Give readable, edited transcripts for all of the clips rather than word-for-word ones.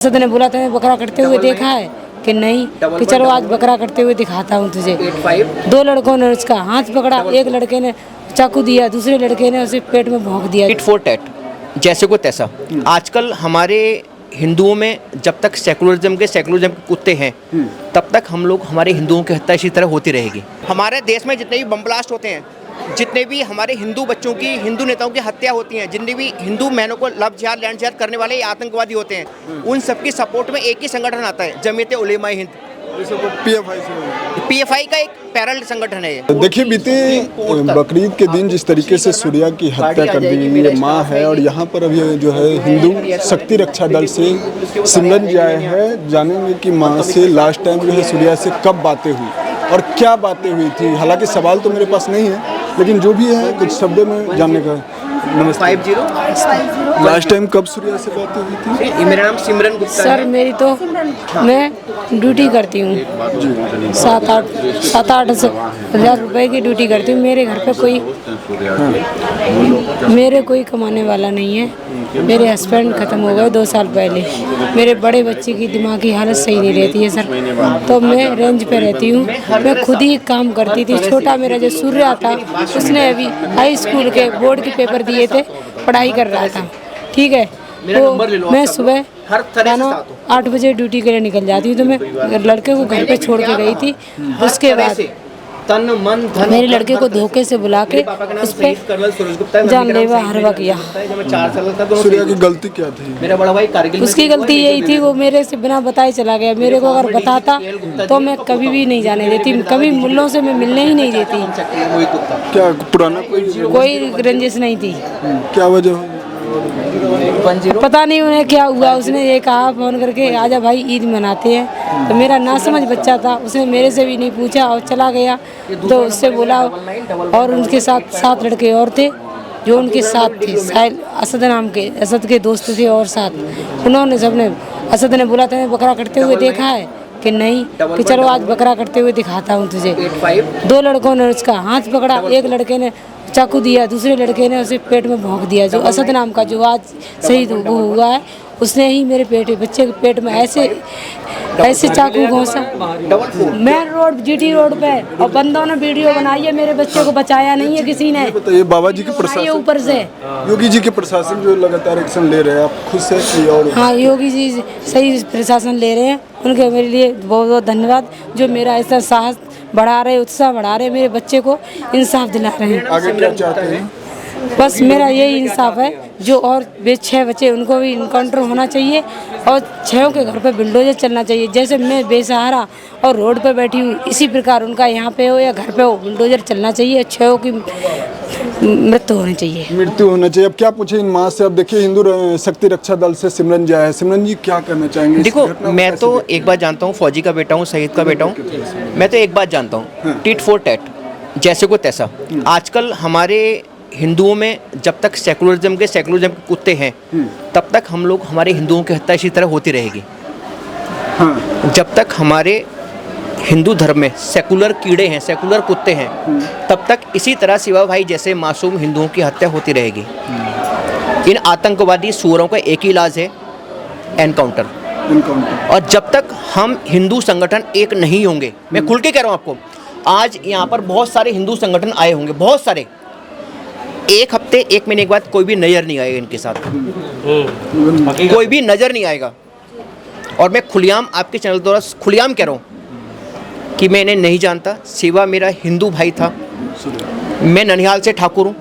असद ने बोला था बकरा कटते हुए देखा है कि नहीं, कि चलो आज बकरा कटते हुए दिखाता हूँ तुझे। 2 लड़कों ने उसका हाथ पकड़ा, एक लड़के ने चाकू दिया, दूसरे लड़के ने उसे पेट में भोंक दिया। टिट फॉर टैट, जैसे को तैसा। आजकल हमारे हिंदुओं में जब तक सेकुलरिज्म के कुत्ते हैं तब तक हम लोग हमारे हिंदुओं की हत्या इसी तरह होती रहेगी। हमारे देश में जितने भी बम ब्लास्ट होते हैं, जितने भी हमारे हिंदू बच्चों की, हिंदू नेताओं की हत्या होती है, जितने भी हिंदू महनों को लव जिहाद लैंड जिहाद करने वाले आतंकवादी होते हैं, उन सबकी सपोर्ट में एक ही संगठन आता है, जमीयत उलेमा हिंद। पीएफआई का एक पैरल संगठन है ये। देखिए, बीते बकरीद के दिन जिस तरीके से सूर्या की हत्या कर दी, ये माँ है और यहाँ पर अभी जो है हिंदू शक्ति रक्षा दल से सिमरन जी आए हैं। जानेंगे कि माँ से लास्ट टाइम जो है सूर्या से कब बातें हुई और क्या बातें हुई थी। हालांकि सवाल तो मेरे पास नहीं है, लेकिन जो भी है कुछ शब्दों में जानने का। नमस्ते। 50 लास्ट टाइम कब सूर्या से बातें हुई थी? मेरा नाम सिमरन गुप्ता सर, मेरी तो मैं ड्यूटी करती हूँ, 7-8 हज़ार रुपए की ड्यूटी करती हूँ। मेरे घर पे कोई कमाने वाला नहीं है। मेरे हस्बैंड ख़त्म हो गए 2 साल पहले। मेरे बड़े बच्चे की दिमागी हालत सही नहीं रहती है सर, तो मैं रेंज पे रहती हूँ। मैं खुद ही काम करती थी। छोटा मेरा जो सूर्या था, उसने अभी हाई स्कूल के बोर्ड के पेपर दिए थे, पढ़ाई कर रहा था, ठीक है। तो मैं सुबह 8 बजे ड्यूटी के लिए निकल जाती हूँ, तो मैं लड़के को घर पे छोड़ के गई थी। उसके बाद तन मन धन मेरे लड़के को धोखे से बुला के उस पर जानलेवा हमला किया। सूर्या की गलती क्या थी? मेरा बड़ा भाई कारगिल। उसकी गलती यही थी, वो मेरे से बिना बताए चला गया। मेरे को अगर बताता तो मैं कभी भी नहीं जाने देती, कभी मुल्लों से मैं मिलने ही नहीं देती। क्या पुराना कोई रंजिश नहीं थी। क्या वजह? पता नहीं उन्हें क्या हुआ। उसने ये कहा फोन करके, आजा भाई ईद मनाते हैं। तो मेरा नासमझ बच्चा था, उसने मेरे से भी नहीं पूछा और चला गया। तो उससे बोला, और उनके साथ 7 लड़के और थे जो उनके साथ थे, साहिल असद नाम के, असद के दोस्त थे और साथ उन्होंने सबने। असद ने बोला था बकरा कटते हुए देखा है कि नहीं, कि चलो आज बकरा कटते हुए दिखाता हूँ तुझे। 2 लड़कों ने उसका हाथ पकड़ा, एक लड़के ने चाकू दिया, दूसरे लड़के ने उसे पेट में भोंक दिया। जो असद नाम का जो आज शहीद हुआ है, उसने ही मेरे बच्चे के पेट में ऐसे चाकू घोंसा। मैं जीटी रोड पे, और बंदों ने वीडियो बनाई है, मेरे बच्चे को बचाया नहीं है किसी ने। बताइए, बाबा जी के प्रशासन ऊपर से योगी जी के प्रशासन जो लगातार एक्शन ले रहे हैं, आप खुद से और? हाँ, योगी जी सही प्रशासन ले रहे हैं, उनके मेरे लिए बहुत बहुत धन्यवाद। जो मेरा ऐसा साहस बढ़ा रहे, उत्साह बढ़ा रहे, मेरे बच्चे को इंसाफ दिला रहे हैं। आगे क्या चाहते हैं? बस मेरा यही इंसाफ है, जो और 6 बच्चे उनको भी इनकाउंटर होना चाहिए, और 6 के घर पे बुलडोजर चलना चाहिए। जैसे मैं बेसहारा और रोड पे बैठी हूँ, इसी प्रकार उनका यहाँ पे हो या घर पे हो, बुलडोजर चलना चाहिए। 6 की मृत्यु होनी चाहिए। अब क्या पूछे इन माँ से? अब देखिए, हिंदू शक्ति रक्षा दल से सिमरन जी आए। सिमरन जी क्या करना चाहेंगे? देखो, मैं तो एक बात जानता हूँ, फौजी का बेटा हूँ, शहीद का बेटा हूँ। मैं तो एक बात जानता हूँ, टिट फॉर टैट, जैसे को तैसा। आजकल हमारे हिंदुओं में जब तक सेकुलरिज्म के कुत्ते हैं तब तक हम लोग हमारे हिंदुओं की हत्या इसी तरह होती रहेगी। जब तक हमारे हिंदू धर्म में सेकुलर कीड़े हैं, सेकुलर कुत्ते हैं, तब तक इसी तरह शिवा भाई जैसे मासूम हिंदुओं की हत्या होती रहेगी। इन आतंकवादी सूअरों का एक ही इलाज है, एनकाउंटर। और जब तक हम हिंदू संगठन एक नहीं होंगे, मैं खुल के कह रहा हूँ आपको, आज यहाँ पर बहुत सारे हिंदू संगठन आए होंगे, बहुत सारे, 1 हफ्ते 1 महीने के बाद कोई भी नज़र नहीं आएगा इनके साथ, कोई भी नज़र नहीं आएगा। और मैं खुलेआम आपके चैनल द्वारा खुलेआम कह रहा हूँ कि मैं इन्हें नहीं जानता। शिवा मेरा हिंदू भाई था, मैं ननिहाल से ठाकुर हूँ,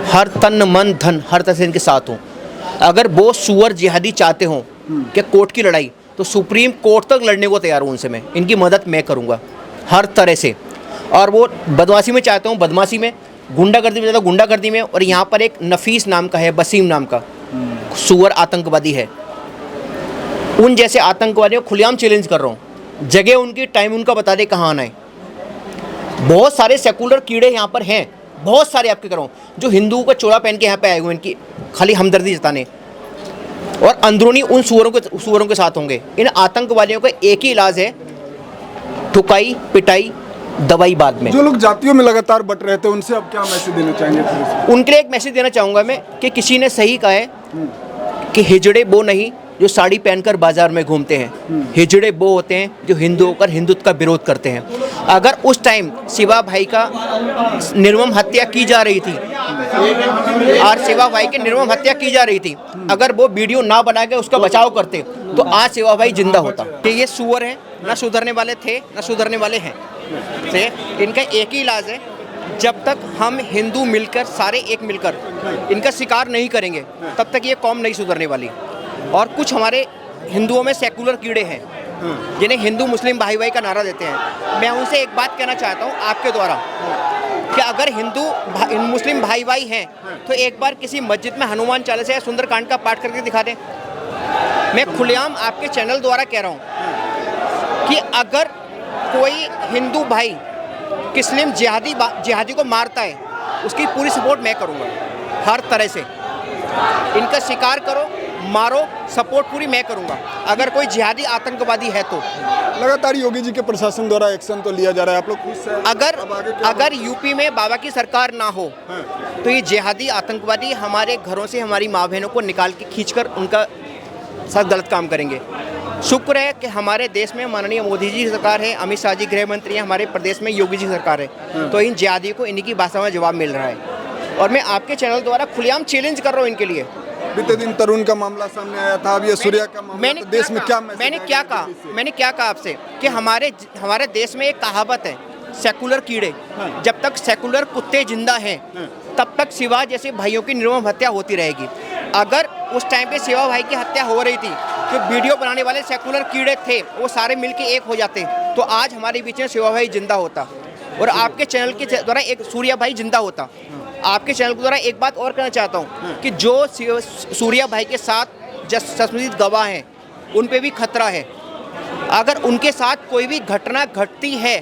हर तन मन धन हर तरह से इनके साथ हूँ। अगर वो सुअर जिहादी चाहते हों कि कोर्ट की लड़ाई, तो सुप्रीम कोर्ट तक लड़ने को तैयार हूँ उनसे। मैं इनकी मदद मैं करूँगा हर तरह से। और वो बदमाशी में चाहते हूँ, बदमाशी में, गुंडागर्दी में, ज़्यादा गुंडागर्दी में। और यहाँ पर एक नफीस नाम का है, वसीम नाम का सुअर आतंकवादी है। उन जैसे आतंकवादियों को खुलेआम चैलेंज कर रहा हूँ, जगह उनकी, टाइम उनका बता दे कहाँ आना है। बहुत सारे सेकुलर कीड़े यहाँ पर हैं, बहुत सारे आपके कर रहा हूँ, जो हिंदुओं का चोला पहन के यहाँ पे आए हुए, इनकी खाली हमदर्दी जताने, और अंदरूनी उन सुअरों के साथ होंगे। इन आतंकवादियों का एक ही इलाज है, ठुकाई पिटाई, दवाई बाद में। जो लोग जातियों में लगातार बट रहे थे, उनसे अब क्या मैसेज देना चाहेंगे? उनके लिए एक मैसेज देना चाहूँगा मैं कि किसी ने सही कहा है कि हिजड़े वो नहीं, जो साड़ी पहनकर बाजार में घूमते हैं, हिजड़े वो होते हैं जो हिंदू होकर हिंदुत्व का विरोध करते हैं। अगर उस टाइम शिवा भाई का निर्मम हत्या की जा रही थी और शिवा भाई की निर्मम हत्या की जा रही थी, अगर वो वीडियो ना बना के उसका बचाव करते तो आज शिवा भाई जिंदा होता। कि ये सुअर हैं, ना सुधरने वाले थे ना सुधरने वाले हैं। से इनका एक ही इलाज है, जब तक हम हिंदू मिलकर सारे एक मिलकर इनका शिकार नहीं करेंगे तब तक ये कौम नहीं सुधरने वाली। और कुछ हमारे हिंदुओं में सेकुलर कीड़े हैं जिन्हें हिंदू मुस्लिम भाई भाई का नारा देते हैं। मैं उनसे एक बात कहना चाहता हूँ आपके द्वारा कि अगर हिंदू मुस्लिम भाई भाई हैं तो एक बार किसी मस्जिद में हनुमान चालीसा या सुंदरकांड का पाठ करके दिखा दें। मैं खुलेआम आपके चैनल द्वारा कह रहा हूँ कि अगर कोई हिंदू भाई मुस्लिम जिहादी को मारता है, उसकी पूरी सपोर्ट मैं करूँगा हर तरह से। इनका शिकार करो, मारो, सपोर्ट पूरी मैं करूँगा। अगर कोई जिहादी आतंकवादी है तो लगातार योगी जी के प्रशासन द्वारा एक्शन तो लिया जा रहा है, आप लोग खुश हैं? अगर यूपी में बाबा की सरकार ना हो तो ये जिहादी आतंकवादी हमारे घरों से हमारी माँ बहनों को निकाल के खींचकर उनका साथ गलत काम करेंगे। शुक्र है कि हमारे देश में माननीय मोदी जी की सरकार है, अमित शाह जी गृह मंत्री हैं, हमारे प्रदेश में योगी जी की सरकार है, तो इन जिहादियों को इन्हीं की भाषा में जवाब मिल रहा है। और मैं आपके चैनल द्वारा खुलेआम चैलेंज कर रहा हूँ इनके लिए। बीते दिन तरुण का मामला सामने आया था, अब ये सूर्या का मामला, तो देश में क्या मैंने क्या कहा आपसे कि हमारे देश में एक कहावत है, सेकुलर कीड़े, जब तक सेकुलर कुत्ते जिंदा हैं तब तक शिवा जैसे भाइयों की निर्मम हत्या होती रहेगी। अगर उस टाइम पे शिवा भाई की हत्या हो रही थी तो वीडियो बनाने वाले सेकुलर कीड़े थे, वो सारे मिलके एक हो जाते तो आज हमारे बीच में शिवा भाई जिंदा होता और आपके चैनल के द्वारा एक सूर्या भाई जिंदा होता। आपके चैनल के द्वारा एक बात और कहना चाहता हूँ कि जो सूर्या भाई के साथ संबंधित गवाह हैं उन पे भी खतरा है। अगर उनके साथ कोई भी घटना घटती है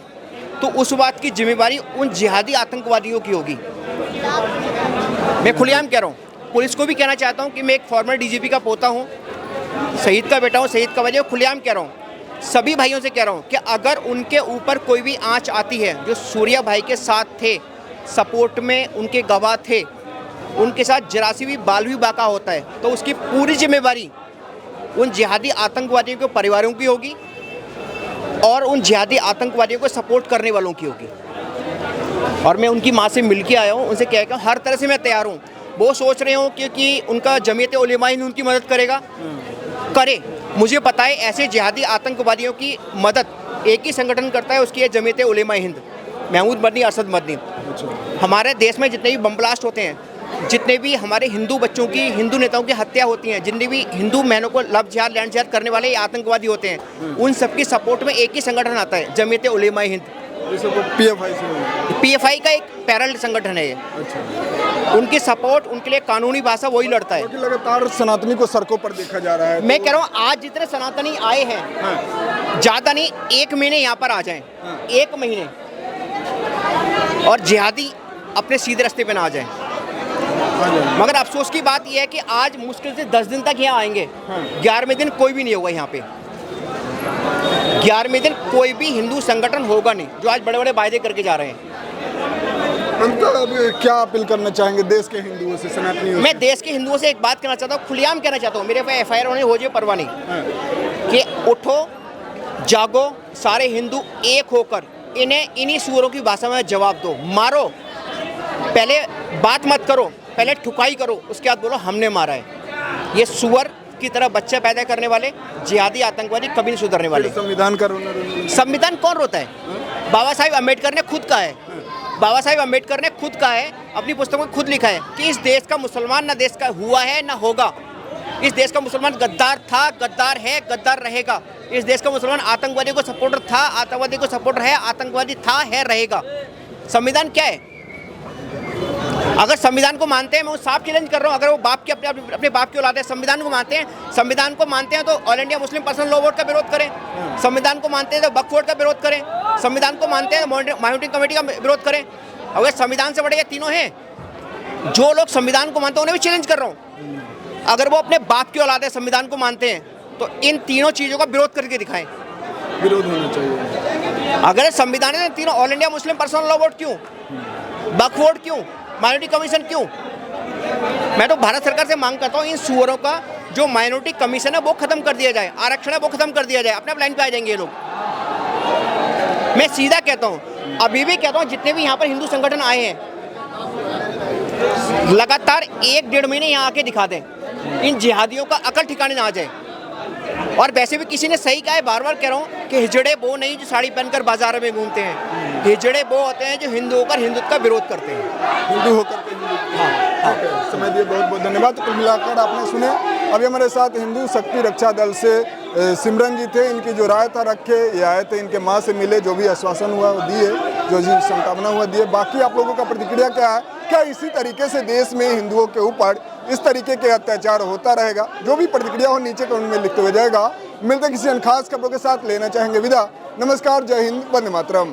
तो उस बात की जिम्मेदारी उन जिहादी आतंकवादियों की होगी। मैं खुलेआम कह रहा हूँ, पुलिस को भी कहना चाहता हूँ कि मैं एक फॉर्मर डीजीपी का पोता हूँ, शहीद का बेटा हूँ, शहीद का वजह खुलेआम कह रहा हूँ, सभी भाइयों से कह रहा हूँ कि अगर उनके ऊपर कोई भी आंच आती है, जो सूर्या भाई के साथ थे, सपोर्ट में उनके गवाह थे, उनके साथ जरा सी भी बाल भी बाका होता है तो उसकी पूरी जिम्मेदारी उन जिहादी आतंकवादियों के परिवारों की होगी और उन जिहादी आतंकवादियों को सपोर्ट करने वालों की होगी। और मैं उनकी माँ से मिल के आया हूँ, उनसे कह हर तरह से मैं तैयार हूँ। वो सोच रहे हो कि उनका जमीयत उलेमा हिंद उनकी मदद करेगा, करे। मुझे पता है ऐसे जिहादी आतंकवादियों की मदद एक ही संगठन करता है, उसकी है जमीयत उलेमा हिंद, महमूद मदनी, अरशद मदनी। हमारे देश में जितने भी बम ब्लास्ट होते हैं, जितने भी हमारे हिंदू बच्चों की, हिंदू नेताओं की हत्या होती हैं, जितने भी हिंदू बहनों को लव जिहाद लैंड जिहाद करने वाले आतंकवादी होते हैं, उन सबकी सपोर्ट में एक ही संगठन आता है, जमीयत उलेमा हिंद। पीएफआई का एक पैरल संगठन है ये। उनकी सपोर्ट, उनके लिए कानूनी भाषा वही लड़ता है। लगातार सनातनी को सड़कों पर देखा जा रहा है। मैं कह रहा हूँ आज जितने सनातनी आए हैं, ज़्यादा नहीं 1 महीने यहाँ पर आ जाएं, 1 महीने, और जिहादी अपने सीधे रास्ते पे ना आ जाएं। मगर अफसोस की बात यह है कि आज मुश्किल से 10 दिन तक यहाँ आएंगे, 11वें दिन कोई भी नहीं होगा यहाँ पे। 11वें दिन कोई भी हिंदू संगठन होगा नहीं, जो आज बड़े बड़े वायदे करके जा रहे हैं। अब क्या अपील करना चाहेंगे देश के हिंदुओं से, सनातनियों से? मैं देश के हिंदुओं से एक बात कहना चाहता हूँ, खुलेआम कहना चाहता हूँ, मेरे पे FIR होने हो जाए परवाह नहीं, कि उठो, जागो, सारे हिंदू एक होकर इन्हें इन्हीं सूअरों की भाषा में जवाब दो। मारो, पहले बात मत करो, पहले ठुकाई करो, उसके बाद बोलो हमने मारा है। ये सूअर की तरह बच्चे पैदा करने वाले जिहादी आतंकवादी कभी नहीं सुधरने वाले। संविधान का रोना, संविधान कौन रोता है? बाबा साहिब अम्बेडकर ने खुद कहा है, बाबा साहिब अम्बेडकर ने खुद कहा है, अपनी पुस्तकों में खुद लिखा है कि इस देश का मुसलमान ना देश का हुआ है ना होगा। इस देश का मुसलमान गद्दार था, गद्दार है, गद्दार रहेगा। इस देश का मुसलमान आतंकवादी को सपोर्टर था, आतंकवादी को सपोर्टर है, आतंकवादी था, है, रहेगा। संविधान क्या है? अगर संविधान को मानते हैं, मैं साफ चैलेंज कर रहा हूँ, अगर वो बाप के अपने बाप की औलाद है, संविधान को मानते हैं तो all India Muslim personal law board का विरोध करें। संविधान को मानते हैं तो वक्फ बोर्ड का विरोध करें। संविधान को मानते हैं तो मॉनिटरिंग कमेटी का विरोध करें। अगर संविधान से बड़े ये तीनों हैं, जो लोग संविधान को मानते हैं उन्हें भी चैलेंज कर रहा हूँ, अगर वो अपने बाप की औलाद है, संविधान को मानते हैं, तो इन तीनों चीज़ों का विरोध करके दिखाएं। विरोध होना चाहिए। अगर संविधान है, तीनों all India Muslim personal law board क्यों, वक्फ बोर्ड क्यों, माइनॉरिटी कमीशन क्यों? मैं तो भारत सरकार से मांग करता हूँ इन सुअरों का जो माइनॉरिटी कमीशन है वो खत्म कर दिया जाए, आरक्षण है वो खत्म कर दिया जाए, अपने लाइन पे आ जाएंगे ये लोग। मैं सीधा कहता हूँ, अभी भी कहता हूँ, जितने भी यहाँ पर हिंदू संगठन आए हैं लगातार 1-1.5 महीने यहाँ आके दिखा दें, इन जिहादियों का अकल ठिकाने ना आ जाए। और वैसे भी किसी ने सही कहा है, बार बार कह रहा हूँ कि हिजड़े वो नहीं जो साड़ी पहनकर बाजार में घूमते हैं, हिजड़े वो होते हैं जो हिंदू होकर हिंदुत्व का विरोध करते हैं। हिंदू होकर के हिंदू समय दिए बहुत बहुत धन्यवाद। कुल मिलाकर आपने सुने, अभी हमारे साथ हिंदू शक्ति रक्षा दल से सिमरन जी थे। इनकी जो राय था रखे, ये आए थे, इनके माँ से मिले, जो भी आश्वासन हुआ वो दिए, जो भी संभावना हुआ दिए। बाकी आप लोगों का प्रतिक्रिया क्या है? क्या इसी तरीके से देश में हिंदुओं के ऊपर इस तरीके के अत्याचार होता रहेगा? जो भी प्रतिक्रिया हो नीचे कमेंट में लिखते हुए जाएगा। मिलते किसी अन्य खास खबरों के साथ, लेना चाहेंगे विदा। नमस्कार, जय हिंद, वंदे मातरम।